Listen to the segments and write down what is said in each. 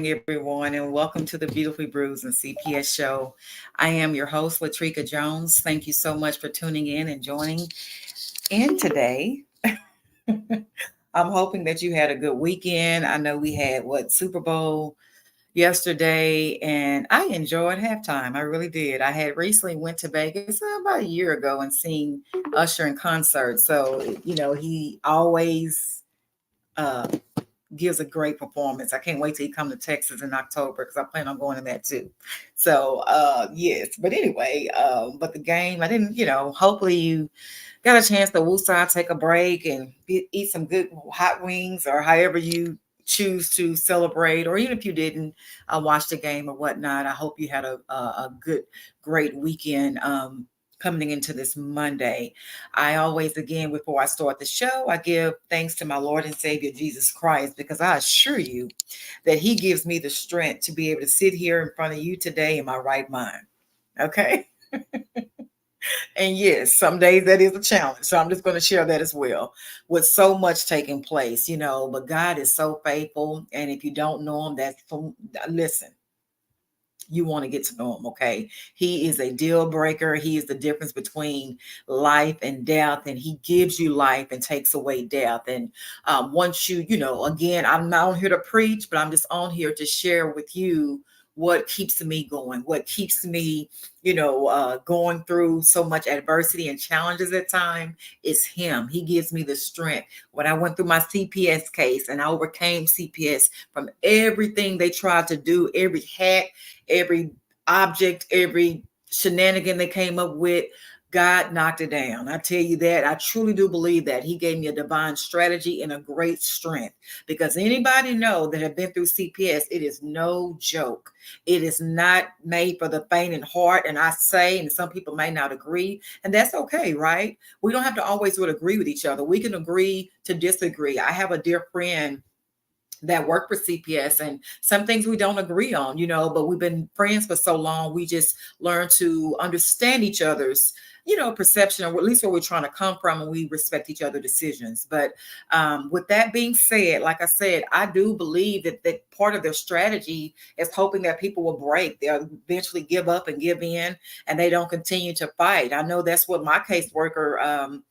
everyone, and welcome to the Beautifully Bruised and CPS show. I am your host, Latrika Jones. Thank you so much for tuning in and joining in today. I'm hoping that you had a good weekend. I know we had Super Bowl yesterday, and I enjoyed halftime. I really did. I had recently went to Vegas about a year ago and seen Usher in concert. So he always uh, gives a great performance. I can't wait till he come to Texas in October because I plan on going to that too. So yes, but anyway, but the game I didn't. Hopefully you got a chance to woosah, take a break, and eat some good hot wings or however you choose to celebrate, or even if you didn't watch the game or whatnot. I hope you had a good, great weekend. Coming into this Monday, I always, again, before I start the show, I give thanks to my Lord and Savior Jesus Christ, because I assure you that He gives me the strength to be able to sit here in front of you today in my right mind. Okay. And yes, some days that is a challenge. So I'm just going to share that as well. With so much taking place, but God is so faithful. And if you don't know Him, listen, you want to get to know Him, okay? He is a deal breaker. He is the difference between life and death, and He gives you life and takes away death. And once again, I'm not on here to preach, but I'm just on here to share with you what keeps me going, what keeps me, going through so much adversity and challenges at times is Him. He gives me the strength. When I went through my CPS case and I overcame CPS from everything they tried to do, every hack, every object, every shenanigan they came up with, God knocked it down. I tell you that. I truly do believe that He gave me a divine strategy and a great strength, because anybody know that have been through CPS, it is no joke. It is not made for the faint in heart. And I say, and some people may not agree, and that's okay, right? We don't have to always agree with each other. We can agree to disagree. I have a dear friend that work for CPS, and some things we don't agree on, but we've been friends for so long. We just learn to understand each other's, perception, or at least where we're trying to come from, and we respect each other's decisions. But with that being said, like I said, I do believe that part of their strategy is hoping that people will break. They'll eventually give up and give in, and they don't continue to fight. I know that's what my caseworker,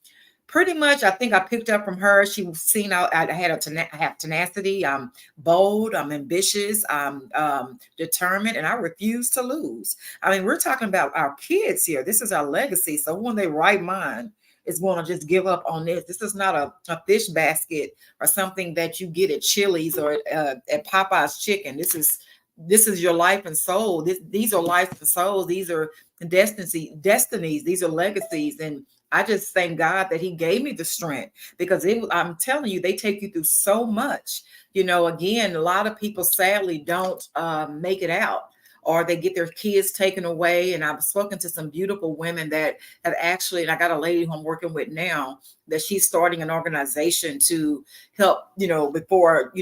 pretty much, I think I picked up from her. She was seen out. I have tenacity. I'm bold. I'm ambitious. I'm determined, and I refuse to lose. I mean, we're talking about our kids here. This is our legacy. So when they right mind is going to just give up on this. This is not a fish basket or something that you get at Chili's or at Popeye's Chicken. This is your life and soul. These are life and souls. These are destinies. These are legacies. And I just thank God that He gave me the strength, because I'm telling you, they take you through so much. Again, a lot of people sadly don't make it out, or they get their kids taken away. And I've spoken to some beautiful women that have actually, and I got a lady who I'm working with now, that she's starting an organization to help, before,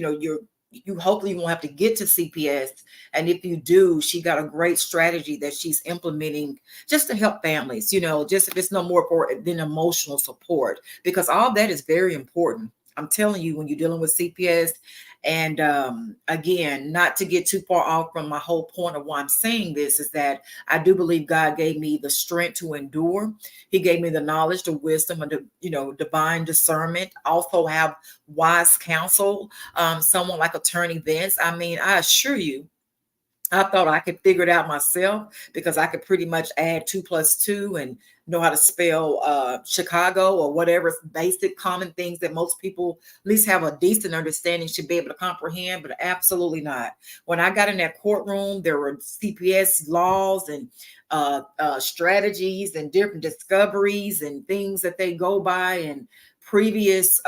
you hopefully won't have to get to CPS. And if you do, she got a great strategy that she's implementing just to help families, just if it's no more than emotional support, because all that is very important. I'm telling you, when you're dealing with CPS. And again, not to get too far off from my whole point of why I'm saying this, is that I do believe God gave me the strength to endure. He gave me the knowledge, the wisdom, and the, divine discernment. Also have wise counsel, someone like Attorney Vince. I mean, I assure you, I thought I could figure it out myself, because I could pretty much add 2 plus 2 and know how to spell Chicago, or whatever basic common things that most people at least have a decent understanding should be able to comprehend, but absolutely not. When I got in that courtroom, there were CPS laws and strategies and different discoveries and things that they go by, and previous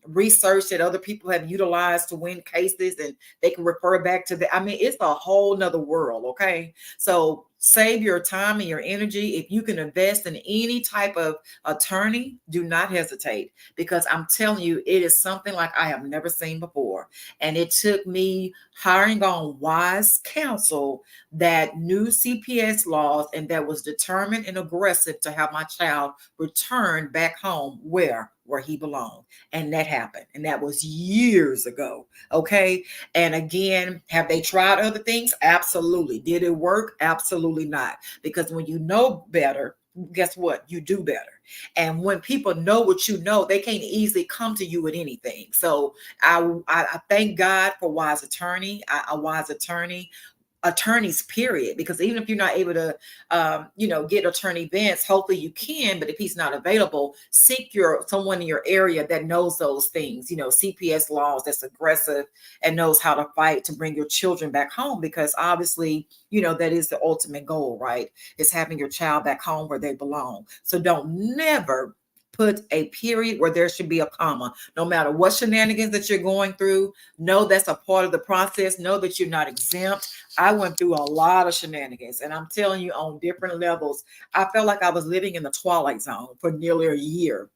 research that other people have utilized to win cases, and they can refer back to the, I mean, it's a whole nother world. Okay. So Save your time and your energy. If you can invest in any type of attorney, do not hesitate, because I'm telling you, it is something like I have never seen before. And it took me hiring on wise counsel that knew CPS laws and that was determined and aggressive to have my child return back home where he belonged. And that happened. And that was years ago. Okay. And again, have they tried other things? Absolutely. Did it work? Absolutely not. Because when you know better, guess what? You do better. And when people know what you know, they can't easily come to you with anything. So I thank God for a wise attorneys, period. Because even if you're not able to get attorney Vince, hopefully you can, but if he's not available, seek someone in your area that knows those things, CPS laws, that's aggressive and knows how to fight to bring your children back home. Because obviously, that is the ultimate goal, right? Is having your child back home where they belong. So don't never put a period where there should be a comma. No matter what shenanigans that you're going through, know that's a part of the process. Know that you're not exempt. I went through a lot of shenanigans, and I'm telling you, on different levels, I felt like I was living in the twilight zone for nearly a year,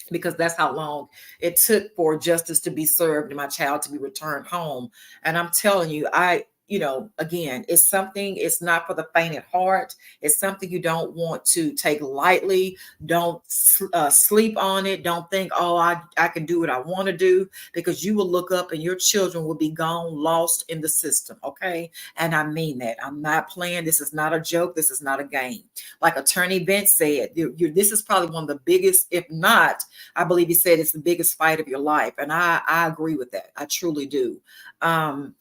because that's how long it took for justice to be served and my child to be returned home. And I'm telling you, again, it's not for the faint at heart. It's something you don't want to take lightly. Don't sleep on it. Don't think, oh, I can do what I want to do, because you will look up and your children will be gone, lost in the system. Okay. And I mean that. I'm not playing. This is not a joke. This is not a game. Like Attorney Vince said, this is probably one of the biggest, if not, I believe he said it's the biggest fight of your life. And I agree with that. I truly do.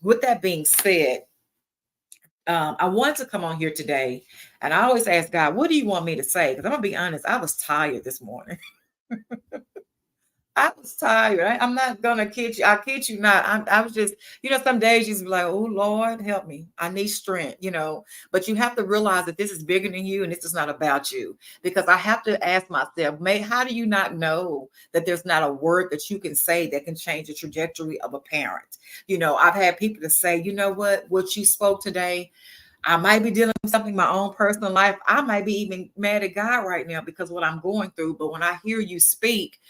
With that being said, I wanted to come on here today, and I always ask God, what do you want me to say? Because I'm going to be honest, I was tired this morning. I was tired. I'm not gonna kid you. I kid you not. I was just, some days you just be like, "Oh Lord, help me. I need strength." But you have to realize that this is bigger than you, and this is not about you. Because I have to ask myself, May, how do you not know that there's not a word that you can say that can change the trajectory of a parent? I've had people to say, you know what you spoke today. I might be dealing with something in my own personal life. I might be even mad at God right now because what I'm going through. But when I hear you speak,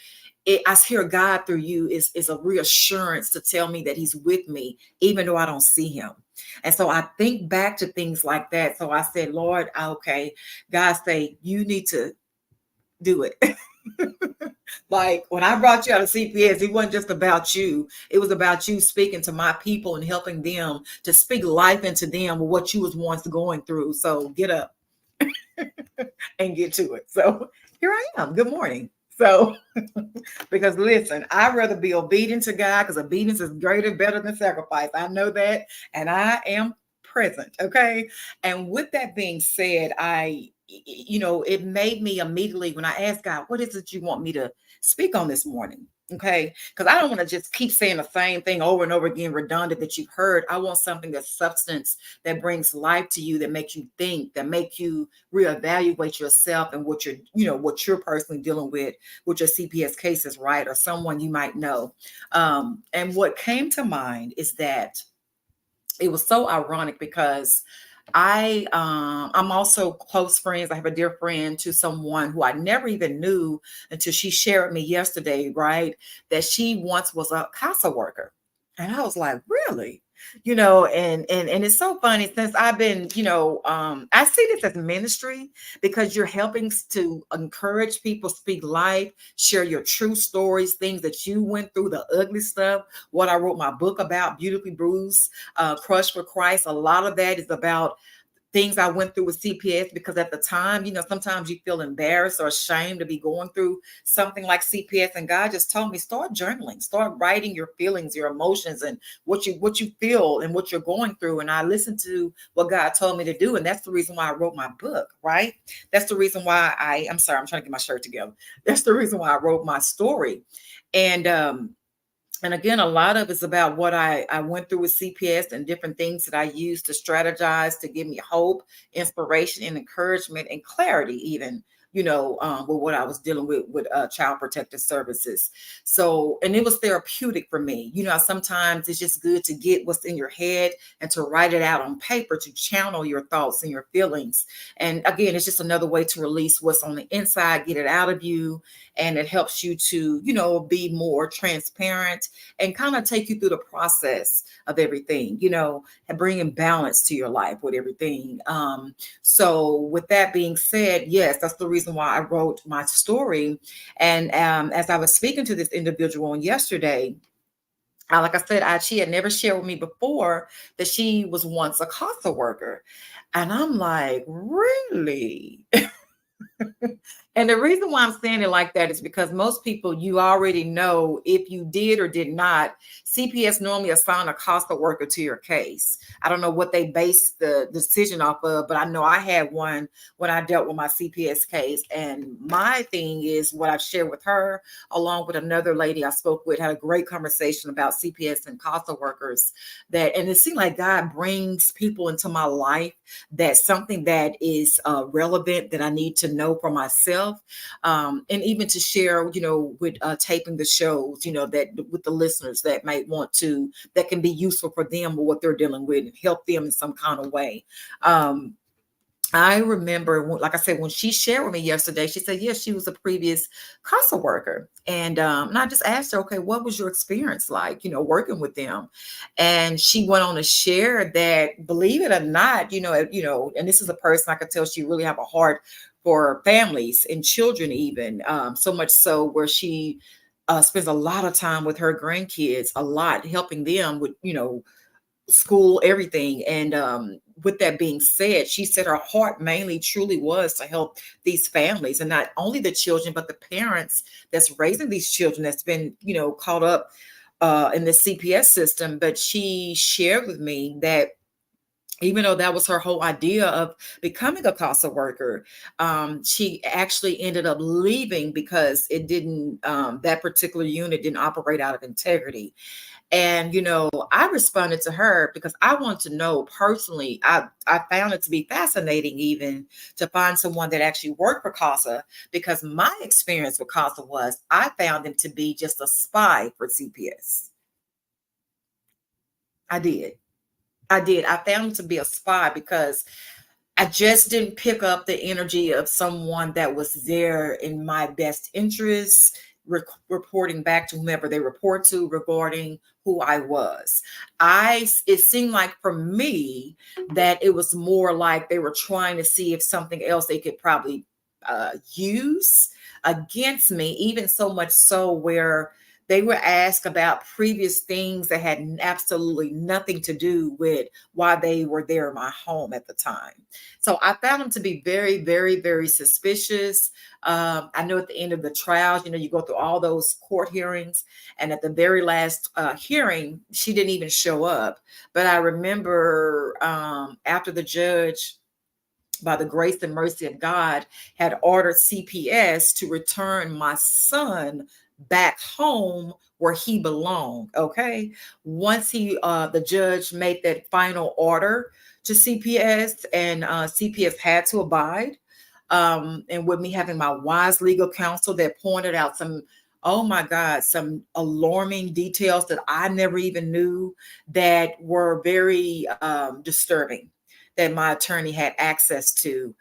I hear God through you is a reassurance to tell me that he's with me, even though I don't see him. And so I think back to things like that. So I said, Lord, okay, God say, you need to do it. Like when I brought you out of CPS, it wasn't just about you. It was about you speaking to my people and helping them to speak life into them with what you was once going through. So get up and get to it. So here I am. Good morning. So, because listen, I'd rather be obedient to God, because obedience is greater, better than sacrifice. I know that. And I am present. Okay. And with that being said, it made me immediately, when I asked God, what is it you want me to speak on this morning? Okay. Because I don't want to just keep saying the same thing over and over again, redundant, that you've heard. I want something that's substance, that brings life to you, that makes you think, that make you reevaluate yourself and what you're personally dealing with your CPS cases, right? Or someone you might know. And what came to mind is that it was so ironic, because I'm also close friends. I have a dear friend to someone who I never even knew until she shared me yesterday, right? That she once was a CASA worker. And I was like, really? And it's so funny, since I've been, I see this as ministry, because you're helping to encourage people, speak life, share your true stories, things that you went through, the ugly stuff, what I wrote my book about, Beautifully Bruised, Crushed for Christ. A lot of that is about things I went through with CPS, because at the time, sometimes you feel embarrassed or ashamed to be going through something like CPS. And God just told me, start journaling, start writing your feelings, your emotions, and what you feel and what you're going through. And I listened to what God told me to do. And that's the reason why I wrote my book, right? That's the reason why I'm sorry, I'm trying to get my shirt together. That's the reason why I wrote my story. And again, a lot of it's about what I went through with CPS and different things that I used to strategize to give me hope, inspiration, and encouragement and clarity, even, with what I was dealing with child protective services. So, and it was therapeutic for me. Sometimes it's just good to get what's in your head and to write it out on paper to channel your thoughts and your feelings. And again, it's just another way to release what's on the inside, get it out of you. And it helps you to, be more transparent and kind of take you through the process of everything, and bringing balance to your life with everything. So with that being said, yes, that's the reason why I wrote my story. And as I was speaking to this individual on yesterday, like I said, she had never shared with me before that she was once a CASA worker. And I'm like, really? And the reason why I'm saying it like that is because most people, you already know if you did or did not, CPS normally assign a CASA worker to your case. I don't know what they base the decision off of, but I know I had one when I dealt with my CPS case. And my thing is what I've shared with her, along with another lady I spoke with, had a great conversation about CPS and CASA workers. And it seemed like God brings people into my life that's something that is relevant that I need to know for myself, and even to share, with taping the shows, that with the listeners that might want to, that can be useful for them or what they're dealing with and help them in some kind of way. I remember, like I said, when she shared with me yesterday, she said, yes, she was a previous CASA worker. And I just asked her, okay, what was your experience like, working with them? And she went on to share that, believe it or not, and this is a person I could tell she really have a heart for families and children, even so much so where she spends a lot of time with her grandkids, a lot helping them with, school, everything. And with that being said, she said her heart mainly truly was to help these families, and not only the children, but the parents that's raising these children that's been, caught up in the CPS system. But she shared with me that even though that was her whole idea of becoming a CASA worker, she actually ended up leaving because it didn't, that particular unit didn't operate out of integrity. And, I responded to her because I want to know personally. I found it to be fascinating even to find someone that actually worked for CASA, because my experience with CASA was I found them to be just a spy for CPS. I did. I did. I found them to be a spy because I just didn't pick up the energy of someone that was there in my best interest, reporting back to whomever they report to regarding who I was. It seemed like for me that it was more like they were trying to see if something else they could probably use against me, even so much so where they were asked about previous things that had absolutely nothing to do with why they were there in my home at the time. So I found them to be very, very, very suspicious. I know at the end of the trials, you go through all those court hearings, and at the very last hearing, she didn't even show up. But I remember after the judge, by the grace and mercy of God, had ordered CPS to return my son back home where he belonged. Okay. Once the judge made that final order to CPS, and CPS had to abide. And with me having my wise legal counsel that pointed out some, oh my God, some alarming details that I never even knew, that were very disturbing, that my attorney had access to,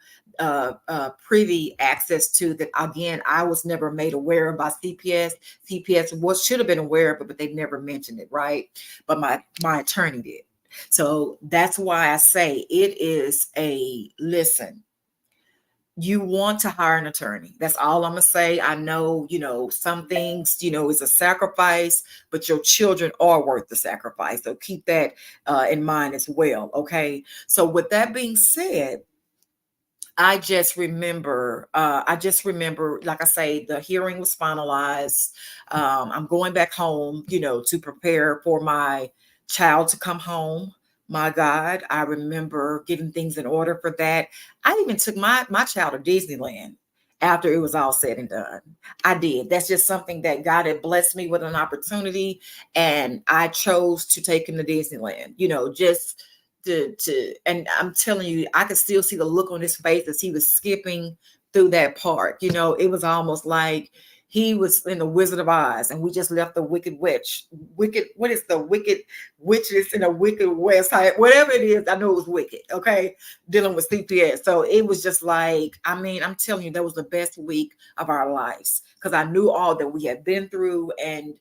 privy access to, that again I was never made aware of by CPS. CPS should have been aware of it, but they never mentioned it, right? But my attorney did. So that's why I say it is a listen. You want to hire an attorney. That's all I'm gonna say. I know, some things, is a sacrifice, but your children are worth the sacrifice. So keep that in mind as well. Okay. So with that being said, I just remember, like I say, the hearing was finalized. I'm going back home, to prepare for my child to come home. My God, I remember getting things in order for that. I even took my child to Disneyland after it was all said and done. I did. That's just something that God had blessed me with, an opportunity, and I chose to take him to Disneyland. Just and I'm telling you, I could still see the look on his face as he was skipping through that part. It was almost like he was in the Wizard of Oz, and we just left the what is the wicked witches in the wicked West Side, whatever it is. I know it was wicked. Okay. Dealing with CPS. So it was just like, I mean, I'm telling you, that was the best week of our lives, because I knew all that we had been through, and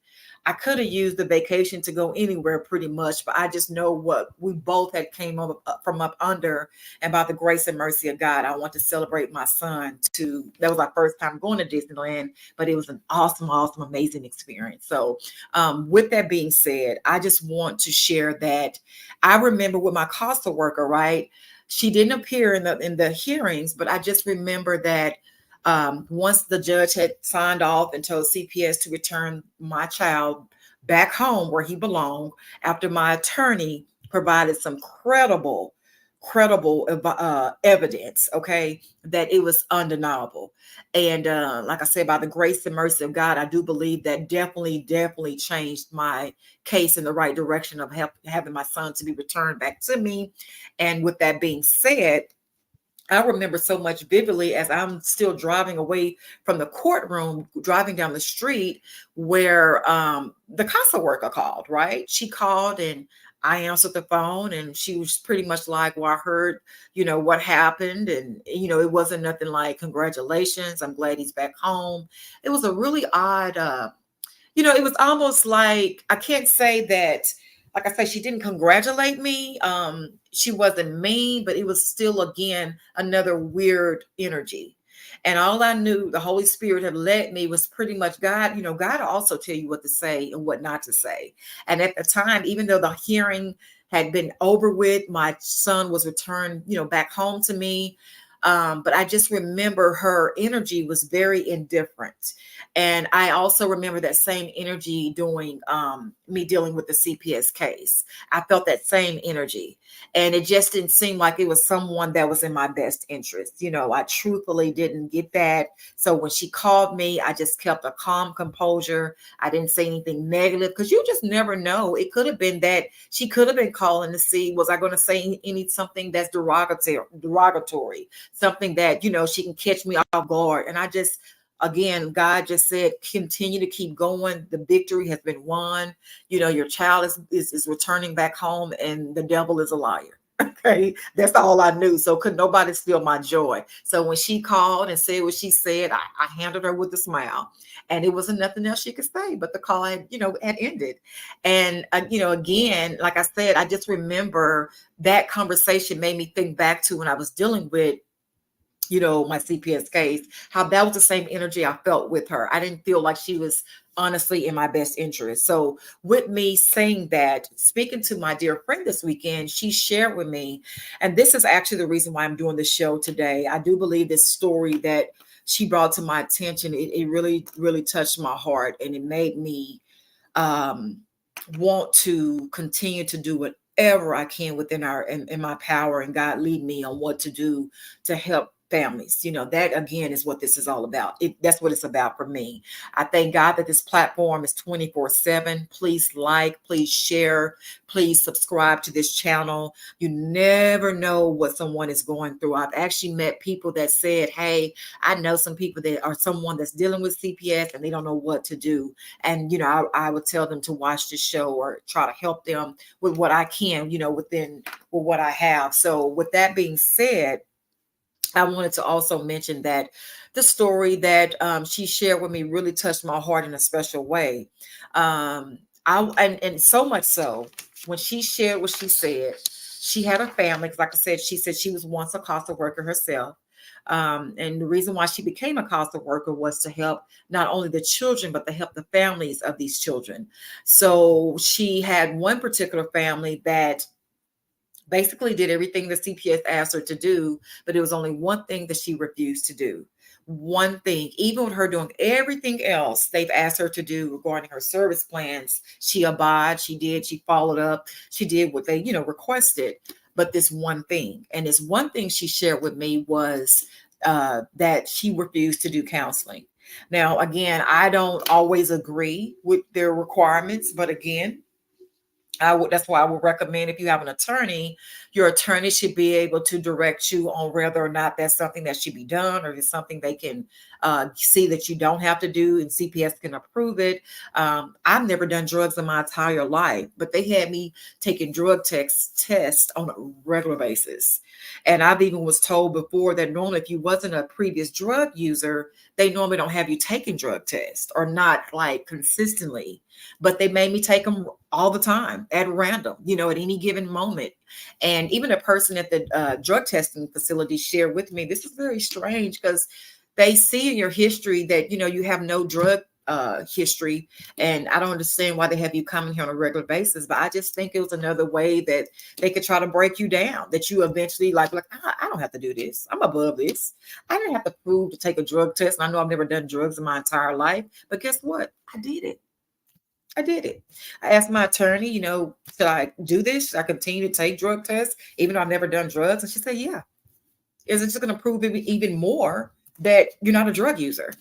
I could have used the vacation to go anywhere pretty much, but I just know what we both had came up from up under, and by the grace and mercy of God, I want to celebrate my son too. That was our first time going to Disneyland, but it was an awesome, awesome, amazing experience. So with that being said, I just want to share that I remember with my CASA worker, right? She didn't appear in the hearings, but I just remember that once the judge had signed off and told CPS to return my child back home where he belonged, after my attorney provided some credible evidence, okay, that it was undeniable. And like I said, by the grace and mercy of God, I do believe that definitely changed my case in the right direction of having my son to be returned back to me. And with that being said, I remember so much vividly as I'm still driving away from the courtroom, driving down the street, where the CASA worker called, right? She called and I answered the phone, and she was pretty much like, well, I heard, what happened. And, it wasn't nothing like, congratulations, I'm glad he's back home. It was a really odd, it was almost like, I can't say that, like I say, she didn't congratulate me. She wasn't mean, but it was still, again, another weird energy. And all I knew the Holy Spirit had led me was pretty much God. God will also tell you what to say and what not to say. And at the time, even though the hearing had been over with, my son was returned, back home to me. But I just remember her energy was very indifferent. And I also remember that same energy doing me dealing with the CPS case. I felt that same energy. And it just didn't seem like it was someone that was in my best interest. I truthfully didn't get that. So when she called me, I just kept a calm composure. I didn't say anything negative, because you just never know. It could have been that she could have been calling to see, was I going to say something that's derogatory, something that, she can catch me off guard. And I just, again, God just said, continue to keep going. The victory has been won. Your child is returning back home, and the devil is a liar. Okay. That's all I knew. So could nobody steal my joy. So when she called and said what she said, I handled her with a smile, and it wasn't nothing else she could say, but the call had ended. And, again, like I said, I just remember that conversation made me think back to when I was dealing with my CPS case, how that was the same energy I felt with her. I didn't feel like she was honestly in my best interest. So with me saying that, speaking to my dear friend this weekend, she shared with me, and this is actually the reason why I'm doing this show today. I do believe this story that she brought to my attention, it really, really touched my heart, and it made me want to continue to do whatever I can within in my power, and God lead me on what to do to help families. That again is what this is all about. That's what it's about for me. I thank God that this platform is 24/7. Please like, please share, please subscribe to this channel. You never know what someone is going through. I've actually met people that said, hey, I know some people that are someone that's dealing with CPS and they don't know what to do. And, I would tell them to watch the show or try to help them with what I can, with what I have. So with that being said, I wanted to also mention that the story that she shared with me really touched my heart in a special way. And so much so, when she shared what she said, she had a family. 'Cause like I said, she said she was once a CASA worker herself. And the reason why she became a CASA worker was to help not only the children, but to help the families of these children. So she had one particular family that basically did everything the CPS asked her to do, but it was only one thing that she refused to do. One thing, even with her doing everything else they've asked her to do regarding her service plans, she abided, she did, she followed up, she did what they, requested. But this one thing, and this one thing she shared with me was that she refused to do counseling. Now, again, I don't always agree with their requirements, but again, That's why I would recommend, if you have an attorney, your attorney should be able to direct you on whether or not that's something that should be done, or if it's something they can see that you don't have to do, and CPS can approve it. I've never done drugs in my entire life, but they had me taking drug tests on a regular basis. And I've even was told before that normally if you wasn't a previous drug user, they normally don't have you taking drug tests, or not like consistently, but they made me take them all the time at random, at any given moment. And even a person at the drug testing facility shared with me, this is very strange, because they see in your history that, you have no drug history. And I don't understand why they have you coming here on a regular basis, but I just think it was another way that they could try to break you down, that you eventually like, I don't have to do this. I'm above this. I didn't have to prove to take a drug test. And I know I've never done drugs in my entire life, but guess what? I did it. I did it. I asked my attorney, should I do this? Should I continue to take drug tests, even though I've never done drugs? And she said, yeah. Is it just going to prove even more that you're not a drug user?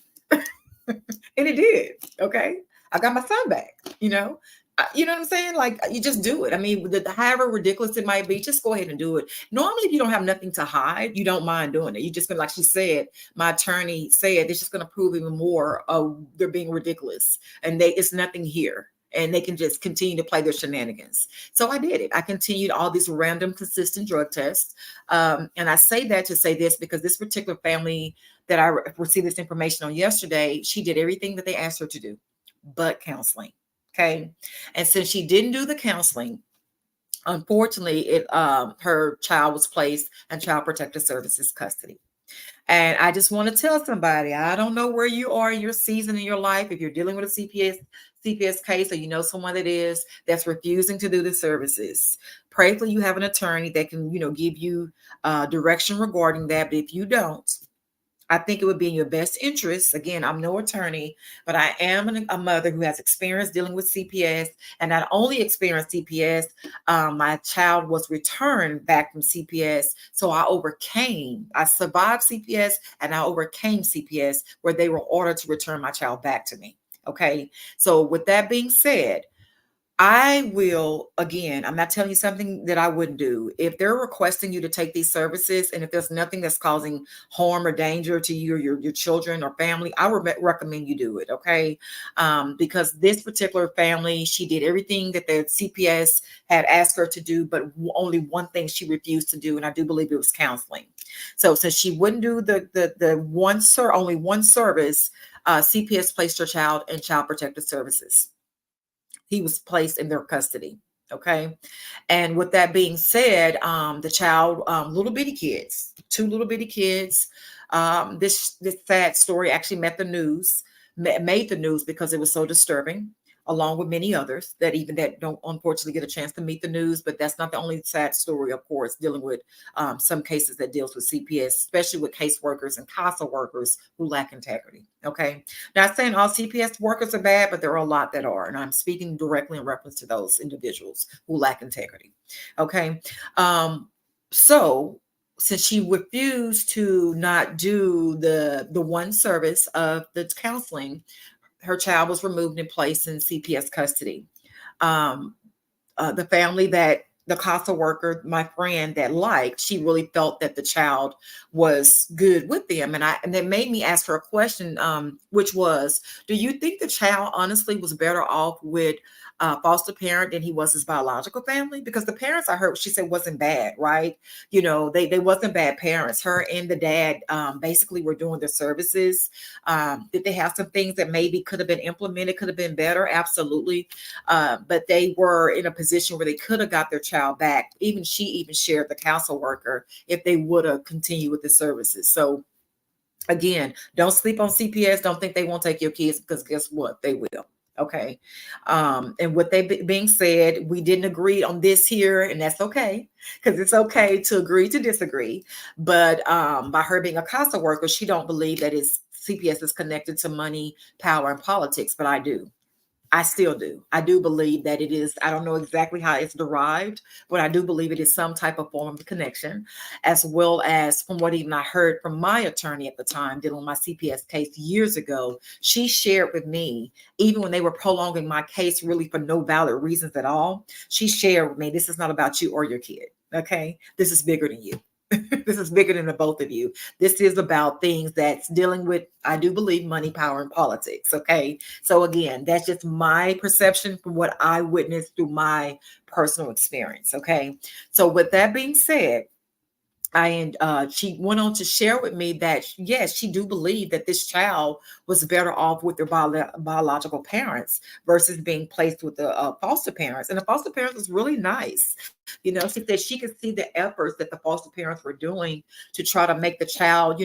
And it did. Okay. I got my son back, You know what I'm saying? Like, you just do it. I mean, however ridiculous it might be, just go ahead and do it. Normally, if you don't have nothing to hide, you don't mind doing it. You just been, like she said, my attorney said, it's just going to prove even more of they're being ridiculous, and it's nothing here. And they can just continue to play their shenanigans. So I did it. I continued all these random, consistent drug tests. And I say that to say this, because this particular family that I received this information on yesterday, she did everything that they asked her to do, but counseling. Okay. And since she didn't do the counseling, unfortunately, her child was placed in Child Protective Services custody. And I just want to tell somebody, I don't know where you are in your season in your life. If you're dealing with a CPS case, or someone that's refusing to do the services, prayerfully you have an attorney that can, give you direction regarding that. But if you don't, I think it would be in your best interest. Again, I'm no attorney, but I am a mother who has experience dealing with CPS, and not only experienced CPS, my child was returned back from CPS. So I survived CPS, and I overcame CPS, where they were ordered to return my child back to me. Okay. So with that being said, I will, again, I'm not telling you something that I wouldn't do. If they're requesting you to take these services, and if there's nothing that's causing harm or danger to you or your children or family, I would recommend you do it. Okay. Because this particular family, she did everything that the CPS had asked her to do, but only one thing she refused to do. And I do believe it was counseling. So since she wouldn't do only one service, CPS placed her child in Child Protective Services. He was placed in their custody. Okay. And with that being said, the child, little bitty kids, two little bitty kids, this sad story actually made the news because it was so disturbing, along with many others that don't unfortunately get a chance to meet the news. But that's not the only sad story, of course, dealing with some cases that deals with CPS, especially with caseworkers and CASA workers who lack integrity. Okay. Not saying all CPS workers are bad, but there are a lot that are. And I'm speaking directly in reference to those individuals who lack integrity. Okay. So since she refused to not do the one service of the counseling, her child was removed and placed in CPS custody. The family that the CASA worker, my friend she really felt that the child was good with them. And that made me ask her a question, which was, do you think the child honestly was better off with foster parent than he was his biological family? Because the parents, I heard she said, wasn't bad, right? They wasn't bad parents. Her and the dad basically were doing their services. Did they have some things that maybe could have been implemented, could have been better? Absolutely. But they were in a position where they could have got their child back. She even shared the council worker if they would have continued with the services. So again, don't sleep on CPS. Don't think they won't take your kids, because guess what? They will. Okay. And with that being said, we didn't agree on this here, and that's okay, because it's okay to agree to disagree. But by her being a CASA worker, she don't believe that CPS is connected to money, power, and politics, but I do. I still do. I do believe that it is, I don't know exactly how it's derived, but I do believe it is some type of form of connection, as well as from what even I heard from my attorney at the time dealing with my CPS case years ago. She shared with me, even when they were prolonging my case really for no valid reasons at all, she shared with me, this is not about you or your kid. Okay. This is bigger than you. This is bigger than the both of you. This is about things that's dealing with, I do believe, money, power, and politics. Okay. So again, that's just my perception from what I witnessed through my personal experience. Okay. So with that being said, she went on to share with me that yes, she do believe that this child was better off with their biological parents versus being placed with the foster parents. And the foster parents was really nice. She said she could see the efforts that the foster parents were doing to try to make the child,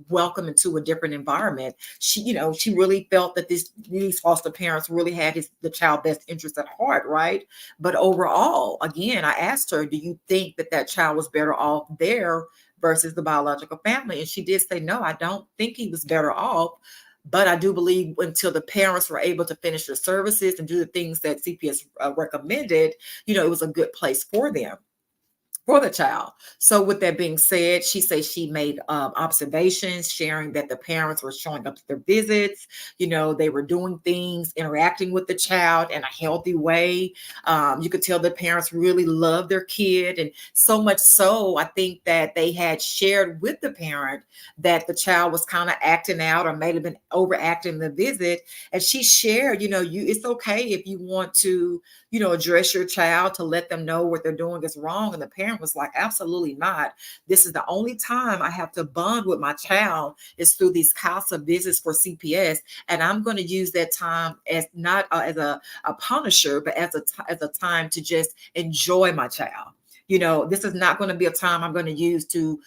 welcome into a different environment. She really felt that these foster parents really had the child best interest at heart, right? But overall, again, I asked her, do you think that that child was better off there versus the biological family? And she did say, no, I don't think he was better off. But I do believe until the parents were able to finish their services and do the things that CPS recommended, it was a good place for them, for the child. So with that being said, she says she made observations, sharing that the parents were showing up to their visits. They were doing things, interacting with the child in a healthy way. You could tell the parents really loved their kid. And so much so, I think that they had shared with the parent that the child was kind of acting out or may have been overacting the visit. And she shared, it's okay if you want to, address your child to let them know what they're doing is wrong. And the parent was like, absolutely not. This is the only time I have to bond with my child is through these CASA visits for CPS. And I'm going to use that time as not as a punisher, but as a time to just enjoy my child. This is not going to be a time I'm going to use to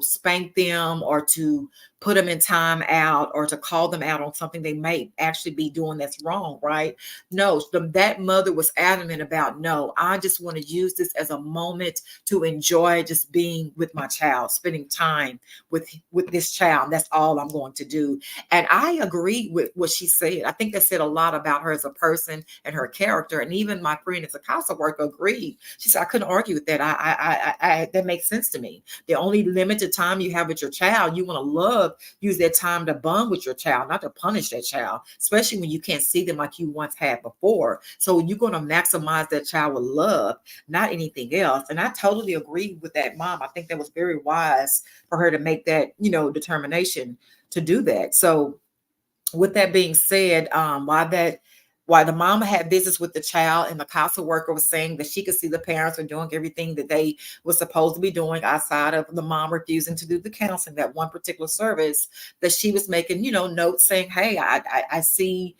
spank them or to put them in time out or to call them out on something they may actually be doing that's wrong, right? No, that mother was adamant about, no, I just want to use this as a moment to enjoy just being with my child, spending time with this child. That's all I'm going to do. And I agree with what she said. I think that said a lot about her as a person and her character. And even my friend as a CASA worker agreed. She said, I couldn't argue with that. I that makes sense to me. The only limited time you have with your child, you want to use that time to bond with your child, not to punish that child, especially when you can't see them like you once had before. So you're going to maximize that child with love, not anything else. And I totally agree with that mom. I think that was very wise for her to make that, determination to do that. So with that being said, why the mama had business with the child and the CASA worker was saying that she could see the parents are doing everything that they were supposed to be doing outside of the mom refusing to do the counseling, that one particular service, that she was making, notes saying, hey, I see,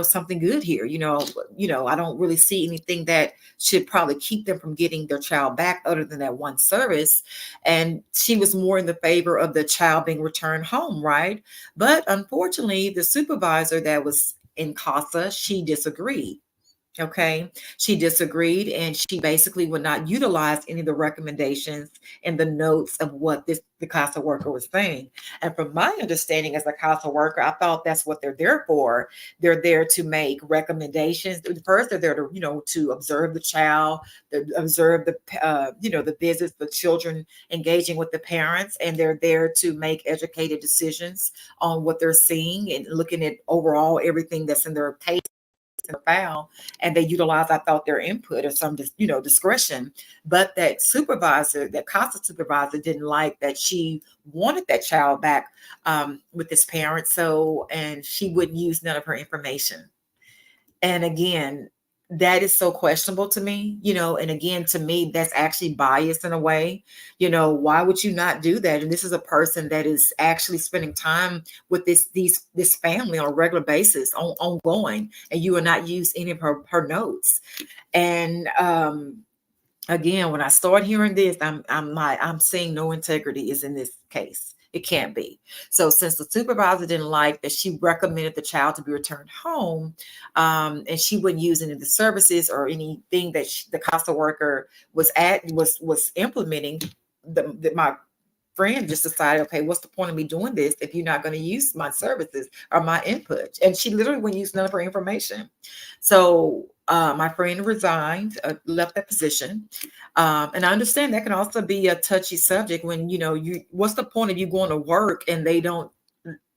something good here. I don't really see anything that should probably keep them from getting their child back other than that one service. And she was more in the favor of the child being returned home, right? But unfortunately, the supervisor that was in CASA, she disagreed. Okay. She disagreed and she basically would not utilize any of the recommendations and the notes of what the CASA worker was saying. And from my understanding as a CASA worker, I thought that's what they're there for. They're there to make recommendations. First, they're there to, to observe the child, observe the visits, the children engaging with the parents, and they're there to make educated decisions on what they're seeing and looking at overall everything that's in their case file, and they utilize, I thought, their input or some discretion. But that supervisor, that CASA supervisor, didn't like that she wanted that child back with this parent, and she wouldn't use none of her information. And again, that is so questionable to me, and again, to me, that's actually biased in a way. Why would you not do that? And this is a person that is actually spending time with this family on a regular basis, ongoing, and you will not use any of her notes. And again, when I start hearing this, I'm seeing no integrity is in this case. It can't be. So since the supervisor didn't like that, she recommended the child to be returned home, and she wouldn't use any of the services or anything that the CASA worker was implementing. My friend just decided, okay, what's the point of me doing this if you're not going to use my services or my input? And she literally wouldn't use none of her information. So my friend resigned, left that position. And I understand that can also be a touchy subject when, what's the point of you going to work and they don't,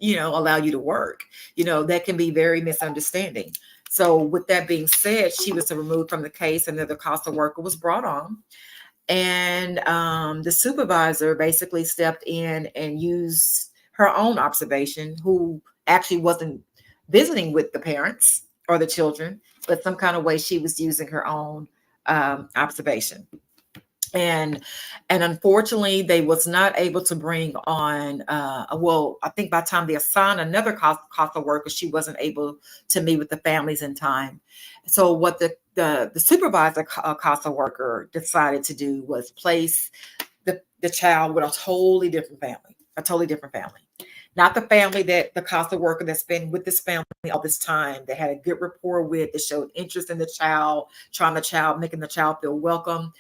allow you to work? That can be very misunderstanding. So with that being said, she was removed from the case, and the CASA worker was brought on. And the supervisor basically stepped in and used her own observation, who actually wasn't visiting with the parents or the children, but some kind of way she was using her own observation. And unfortunately, they was not able to bring on, well, I think by the time they assigned another CASA worker, she wasn't able to meet with the families in time. So what the supervisor CASA worker decided to do was place the child with a totally different family. Not the family that the CASA worker that's been with this family all this time, that had a good rapport with, that showed interest in the child, making the child feel welcome.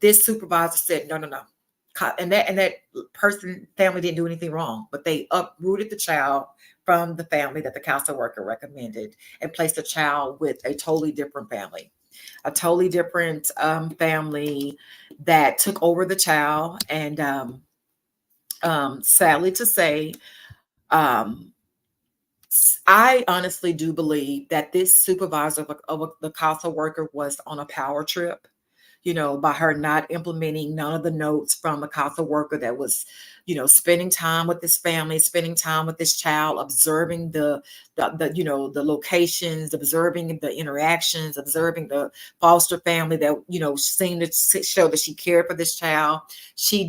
This supervisor said, no, no, no. And that person family didn't do anything wrong, but they uprooted the child from the family that the CASA worker recommended and placed the child with a totally different family. A totally different family that took over the child. And sadly to say, I honestly do believe that this supervisor of the CASA worker was on a power trip, by her not implementing none of the notes from a CASA worker that was, spending time with this family, spending time with this child, observing the locations, observing the interactions, observing the foster family that, seemed to show that she cared for this child. She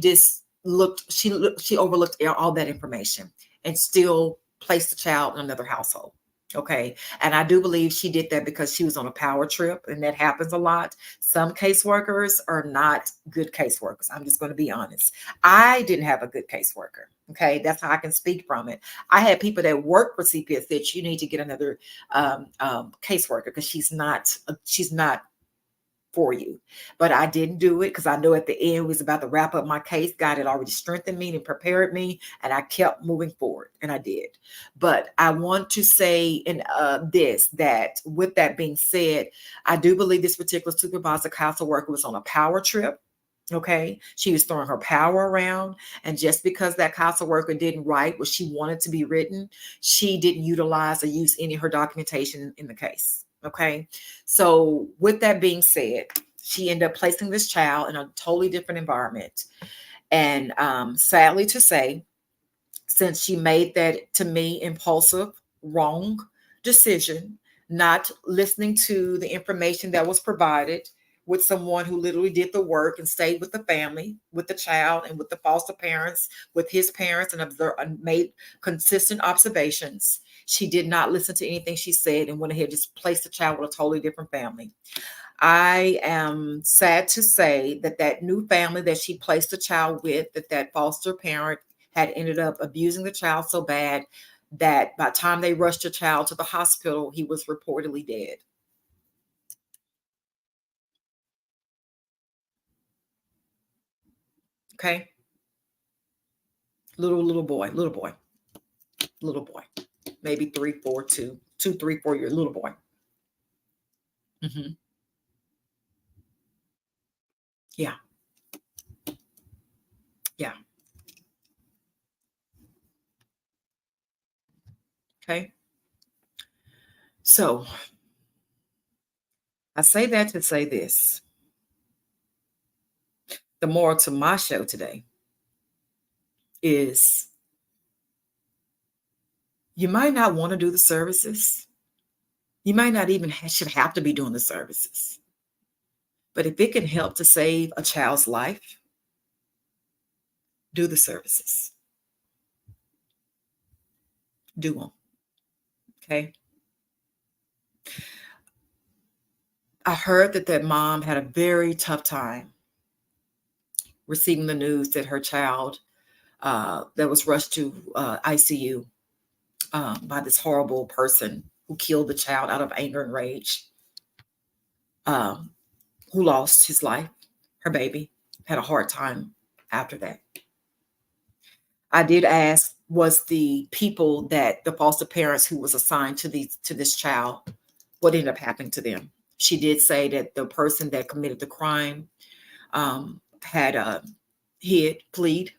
overlooked all that information and still placed the child in another household. Okay. And I do believe she did that because she was on a power trip, and that happens a lot. Some caseworkers are not good caseworkers. I'm just going to be honest. I didn't have a good caseworker. Okay. That's how I can speak from it. I had people that work for CPS that you need to get another caseworker because she's not for you. But I didn't do it because I know at the end was about to wrap up my case. God had already strengthened me and prepared me, and I kept moving forward, and I did. But I want to say in this, that with that being said, I do believe this particular supervisor CASA worker was on a power trip. Okay. She was throwing her power around. And just because that CASA worker didn't write what she wanted to be written, she didn't utilize or use any of her documentation in the case. Okay. So with that being said, she ended up placing this child in a totally different environment. And sadly to say, since she made that, to me, impulsive, wrong decision, not listening to the information that was provided with someone who literally did the work and stayed with the family, with the child, and with the foster parents, with his parents, and observed and made consistent observations. She did not listen to anything she said and went ahead and just placed the child with a totally different family. I am sad to say that new family that she placed the child with, that foster parent had ended up abusing the child so bad that by the time they rushed the child to the hospital, he was reportedly dead. Okay. Little boy, maybe 3, 4, 2, 2, 3, 4 years, little boy. Hmm. Yeah. Yeah. Okay. So I say that to say this: the moral to my show today is, you might not want to do the services. You might not even should have to be doing the services. But if it can help to save a child's life, do the services. Do them. Okay. I heard that mom had a very tough time receiving the news that her child that was rushed to ICU by this horrible person who killed the child out of anger and rage, um, who lost his life, her baby, had a hard time after that. I did ask, was the people that the foster parents who was assigned to this child, what ended up happening to them? She did say that the person that committed the crime had hid, plead.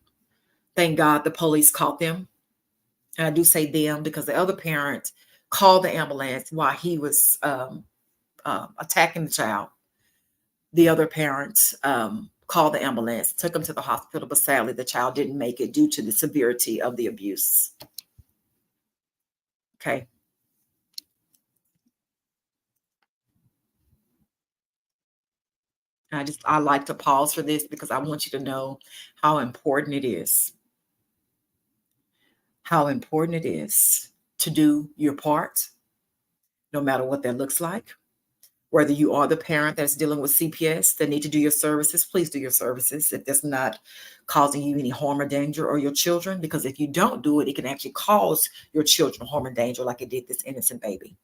Thank God the police caught them. And I do say them because the other parent called the ambulance while he was attacking the child. The other parent called the ambulance, took him to the hospital, but sadly the child didn't make it due to the severity of the abuse. Okay. I like to pause for this because I want you to know how important it is. How important it is to do your part, no matter what that looks like. Whether you are the parent that's dealing with CPS that need to do your services, please do your services if that's not causing you any harm or danger, or your children, because if you don't do it, it can actually cause your children harm and danger like it did this innocent baby.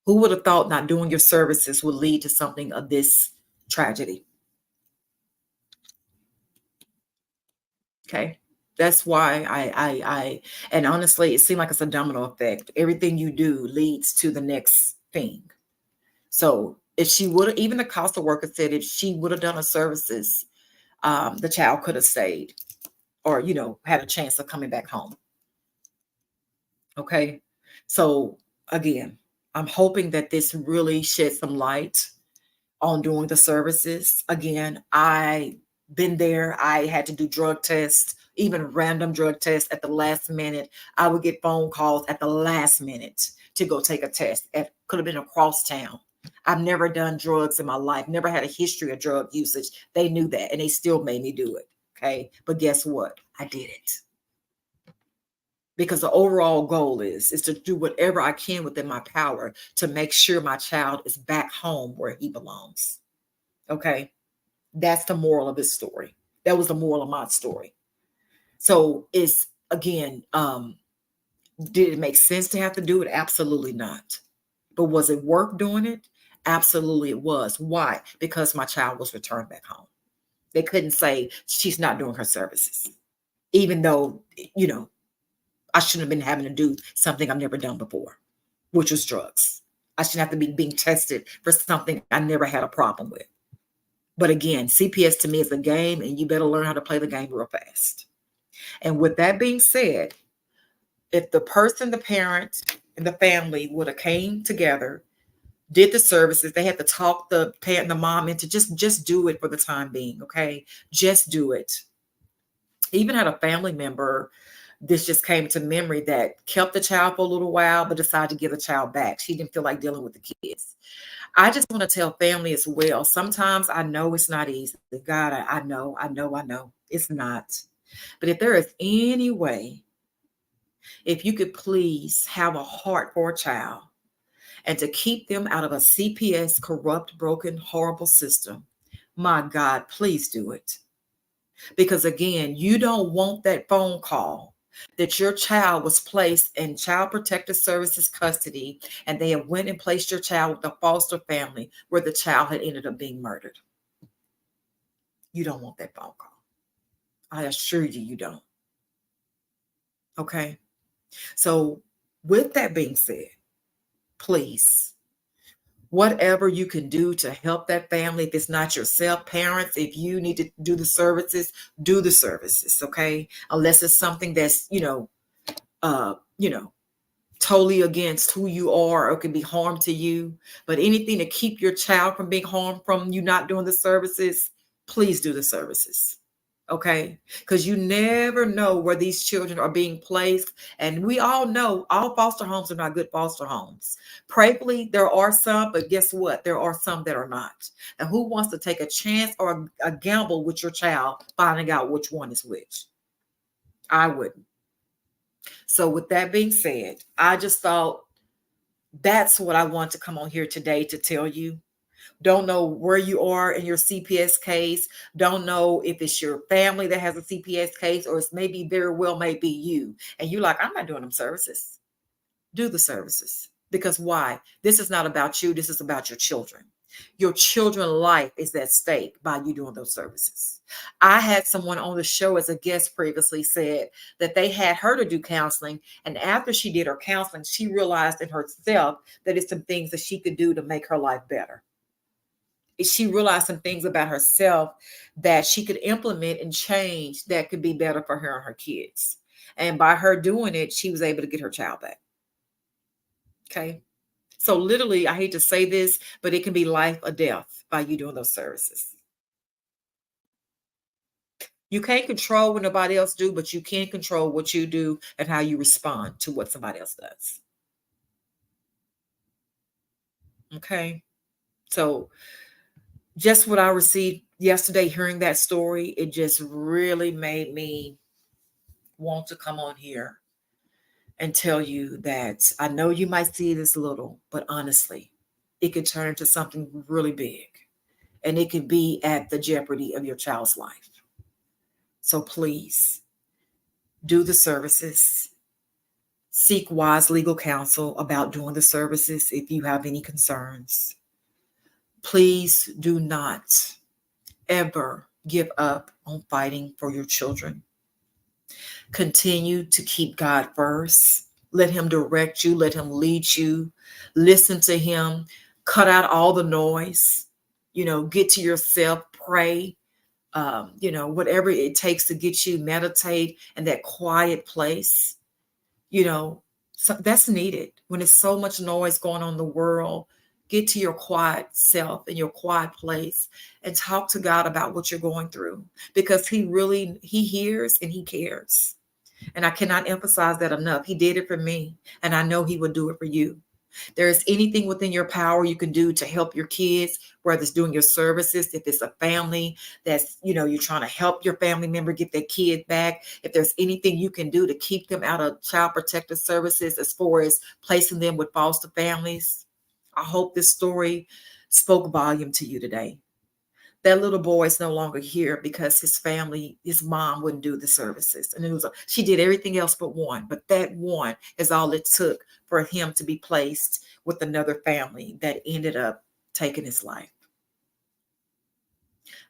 Who would have thought not doing your services would lead to something of this tragedy? Okay. That's why and honestly, it seemed like it's a domino effect. Everything you do leads to the next thing. So if she would have, even the counselor worker said, if she would have done her services, the child could have stayed, or, had a chance of coming back home. Okay. So again, I'm hoping that this really sheds some light on doing the services. Again, I been there. I had to do drug tests, even random drug tests at the last minute. I would get phone calls at the last minute to go take a test. It could have been across town. I've never done drugs in my life, never had a history of drug usage. They knew that and they still made me do it. Okay. But guess what? I did it. Because the overall goal is to do whatever I can within my power to make sure my child is back home where he belongs. Okay. That's the moral of this story. That was the moral of my story. So it's, again, did it make sense to have to do it? Absolutely not. But was it worth doing it? Absolutely it was. Why? Because my child was returned back home. They couldn't say she's not doing her services, even though, I shouldn't have been having to do something I've never done before, which was drugs. I shouldn't have to be being tested for something I never had a problem with. But again, CPS to me is a game, and you better learn how to play the game real fast. And with that being said, if the person, the parent, and the family would have came together, did the services, they had to talk the parent and the mom into just do it for the time being, okay? Just do it. Even had a family member, this just came to memory, that kept the child for a little while, but decided to give the child back. She didn't feel like dealing with the kids. I just want to tell family as well. Sometimes I know it's not easy. God, I know it's not. But if there is any way, if you could please have a heart for a child and to keep them out of a CPS corrupt, broken, horrible system, my God, please do it. Because again, you don't want that phone call that your child was placed in Child Protective Services custody and they have went and placed your child with a foster family where the child had ended up being murdered. You don't want that phone call. I assure you, you don't. Okay. So with that being said, please, whatever you can do to help that family, if it's not yourself, parents, if you need to do the services, do the services. Okay. Unless it's something that's, uh, you know, totally against who you are or can be harm to you. But anything to keep your child from being harmed from you not doing the services, please do the services. Okay. Because you never know where these children are being placed. And we all know all foster homes are not good foster homes. Prayerfully, there are some, but guess what? There are some that are not. And who wants to take a chance or a gamble with your child finding out which one is which? I wouldn't. So with that being said, I just thought that's what I want to come on here today to tell you. Don't know where you are in your CPS case. Don't know if it's your family that has a CPS case, or it's maybe very well may be you. And you're like, I'm not doing them services. Do the services. Because why? This is not about you. This is about your children. Your children's life is at stake by you doing those services. I had someone on the show as a guest previously said that they had her to do counseling. And after she did her counseling, she realized in herself that it's some things that she could do to make her life better. She realized some things about herself that she could implement and change that could be better for her and her kids. And by her doing it, she was able to get her child back. Okay. So literally, I hate to say this, but it can be life or death by you doing those services. You can't control what nobody else do, but you can control what you do and how you respond to what somebody else does. Okay. So just what I received yesterday, hearing that story, it just really made me want to come on here and tell you that I know you might see it as little, but honestly, it could turn into something really big, and it could be at the jeopardy of your child's life. So please do the services. Seek wise legal counsel about doing the services if you have any concerns. Please do not ever give up on fighting for your children. Continue to keep God first. Let Him direct you, let Him lead you. Listen to Him. Cut out all the noise. Get to yourself, pray. Whatever it takes to get you meditate in that quiet place. So that's needed when there's so much noise going on in the world. Get to your quiet self in your quiet place and talk to God about what you're going through, because He hears and He cares. And I cannot emphasize that enough. He did it for me, and I know He will do it for you. There's anything within your power you can do to help your kids, whether it's doing your services, if it's a family that's, you're trying to help your family member get their kid back. If there's anything you can do to keep them out of child protective services, as far as placing them with foster families, I hope this story spoke volume to you today. That little boy is no longer here because his mom wouldn't do the services. And she did everything else but one. But that one is all it took for him to be placed with another family that ended up taking his life.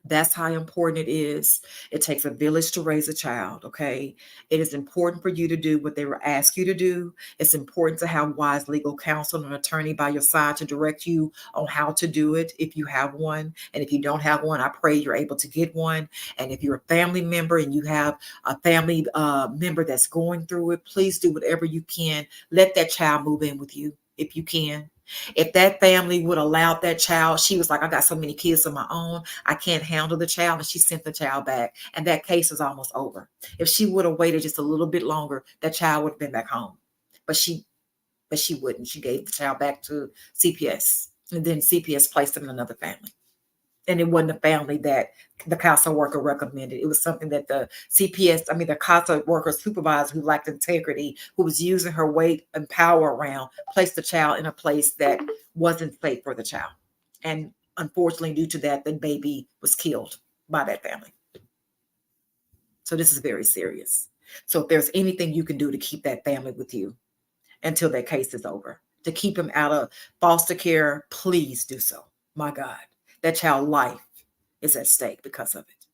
That's how important it is. It takes a village to raise a child, okay? It is important for you to do what they were asked you to do. It's important to have wise legal counsel and an attorney by your side to direct you on how to do it if you have one. And if you don't have one, I pray you're able to get one. And if you're a family member and you have a family member that's going through it, please do whatever you can. Let that child move in with you if you can. If that family would allow that child, she was like, I got so many kids of my own, I can't handle the child. And she sent the child back. And that case is almost over. If she would have waited just a little bit longer, that child would have been back home. But she wouldn't. She gave the child back to CPS. And then CPS placed him in another family. And it wasn't a family that the CASA worker recommended. It was something that the CASA worker supervisor, who lacked integrity, who was using her weight and power around, placed the child in a place that wasn't safe for the child. And unfortunately, due to that, the baby was killed by that family. So this is very serious. So if there's anything you can do to keep that family with you until that case is over, to keep him out of foster care, please do so. My God. That child's life is at stake because of it.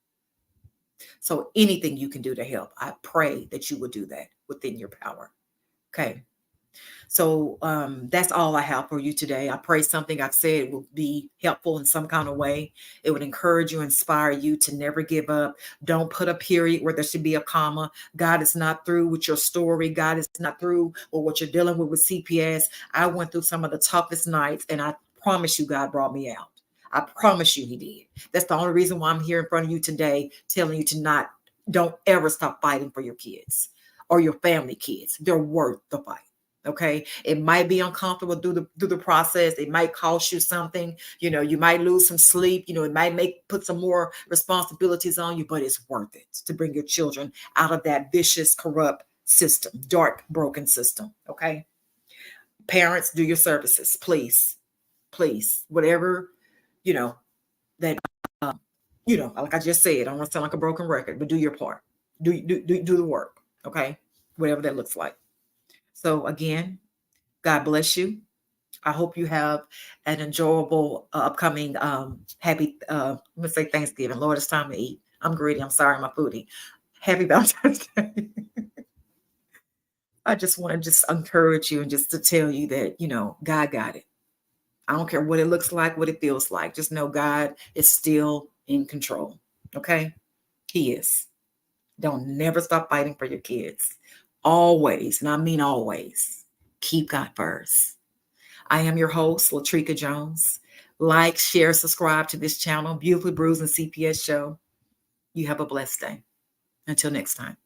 So anything you can do to help, I pray that you will do that within your power. Okay. So that's all I have for you today. I pray something I've said will be helpful in some kind of way. It would encourage you, inspire you to never give up. Don't put a period where there should be a comma. God is not through with your story. God is not through with what you're dealing with CPS. I went through some of the toughest nights, and I promise you, God brought me out. I promise you He did. That's the only reason why I'm here in front of you today, telling you to don't ever stop fighting for your kids or your family kids. They're worth the fight. Okay. It might be uncomfortable through the process. It might cost you something. You might lose some sleep. It might put some more responsibilities on you, but it's worth it to bring your children out of that vicious, corrupt system, dark, broken system. Okay. Parents, do your services, please. Please. Whatever, that, like I just said, I don't want to sound like a broken record, but do your part. Do the work. Okay. Whatever that looks like. So again, God bless you. I hope you have an enjoyable upcoming happy, I'm going to say Thanksgiving. Lord, it's time to eat. I'm greedy. I'm sorry, I'm a foodie. Happy Valentine's Day. I just want to just encourage you and just to tell you that, God got it. I don't care what it looks like, what it feels like. Just know God is still in control. Okay? He is. Don't never stop fighting for your kids. Always, and I mean always, keep God first. I am your host, Latrika Jones. Like, share, subscribe to this channel, Beautifully Bruised and CPS Show. You have a blessed day. Until next time.